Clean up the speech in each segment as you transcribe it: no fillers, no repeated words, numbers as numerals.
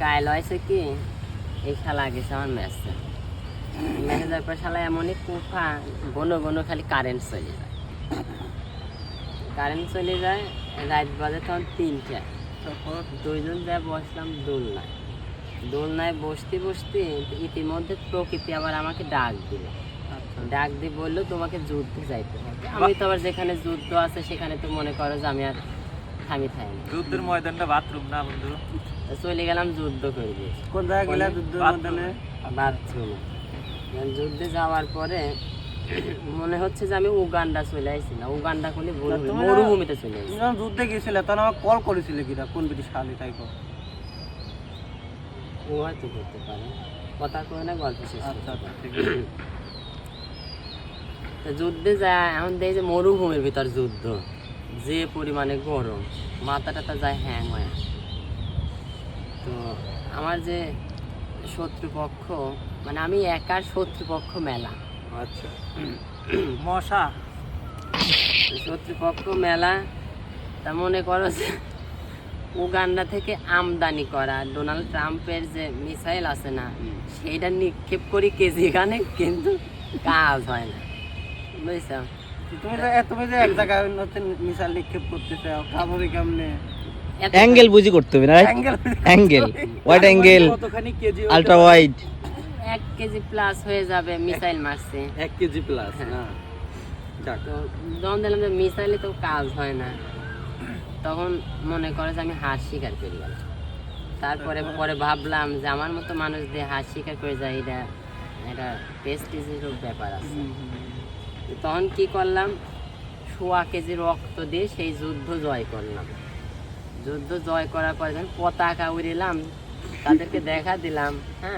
কাল হয়েছে কি এই শালা গেছে আমার ম্যাচে যাওয়ার পর শালা এমনই কুফা ঘন খালি কারেন্ট চলে যায় রাত বাজে তখন 3টা। তখন দুইজন যা বসলাম দোলনায় বসতে ইতিমধ্যে প্রকৃতি আবার আমাকে ডাক দিয়ে বললো তোমাকে যুদ্ধে যাইতে হবে। আমি তো আবার যেখানে যুদ্ধ আছে সেখানে তো মনে করো যে আমি আর থামি যুদ্ধের ময়দানটা বাথরুম না বন্ধু? চলে গেলাম যুদ্ধ করবে। কোন জায়গায় গেলে যুদ্ধের ময়দানে? বাথরুমে। যুদ্ধে যাওয়ার পরে মনে হচ্ছে যে আমি উগান্ডা চলে আসছি না, উগান্ডা করলে মরুভূমিতে চলে আসছি। যখন যুদ্ধে গেছিলে তখন আমাকে কল করেছিলে কিনা কোন ব্রিটিশ শালি তাই কর? ও হয়তো করতে পারে, কথা কয়ে না গল্প শেষ। আচ্ছা ঠিক আছে। তো যুদ্ধে যায় এখন দেখি যে মরুভূমির ভিতর যুদ্ধ, যে পরিমাণে গরম, মাথা টাথা যায় হ্যাং হয়ে। তো আমার যে শত্রুপক্ষ, মানে আমি একার শত্রুপক্ষ মেলা। আচ্ছা মশা শত্রুপক্ষ মেলা। তা মনে করো যে উগান্ডা থেকে আমদানি করা ডোনাল্ড ট্রাম্পের যে মিসাইল আছে না, সেইটা নিক্ষেপ করি কেজি খানে, কিন্তু কাজ হয় না, বুঝছো? তুমি যে এক জায়গায় নতুন মিসাইল নিক্ষেপ করতে চাও, কাজ হবে কেমনে? অ্যাঙ্গেল বুঝি করতে হবে না? অ্যাঙ্গেল ওয়াইড অ্যাঙ্গেল, কতখানি KG? Ultra wide. 1 KG plus হয়ে যাবে মিসাইল মারছে। 1 কেজি প্লাস না? তো যখন দিলাম যে মিসাইলে তো কাজ হয় না, তখন মনে করে যে আমি হার স্বীকার করে গেলাম। তারপরে ভাবলাম যে আমার মতো মানুষ দিয়ে হার স্বীকার করে যায়, এটা প্রেস্টিজেরও ব্যাপার আছে। তখন কি করলাম, 1.25 কেজি রক্ত দিয়ে সেই যুদ্ধ জয় করলাম। যুদ্ধ জয় করার পর যখন পতাকা উড়িলাম, তাদেরকে দেখা দিলাম। হ্যাঁ,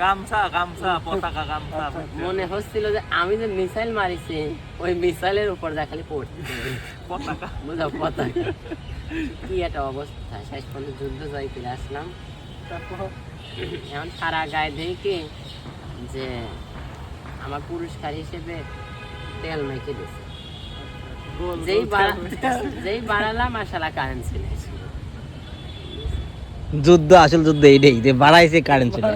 গামছা পতাকা গামছা মনে হচ্ছিল যে আমি যে মিসাইল মারিছি ওই মিসাইলের উপর যা খালি পড়ছে পতাকা, বুঝা পতাকা। কি একটা অবস্থা। শেষ পর্যন্ত যুদ্ধ জয় করে আসলাম। এখন সারা গায়ে দেখি যে আমার পুরস্কার হিসেবে তেল মেখে দিচ্ছে। যেই বাড়ালাম আর শালা কারেন্ট ছিল। যুদ্ধ, আসল যুদ্ধ এইটাই যে বাড়াইছে কারেন্ট চলে।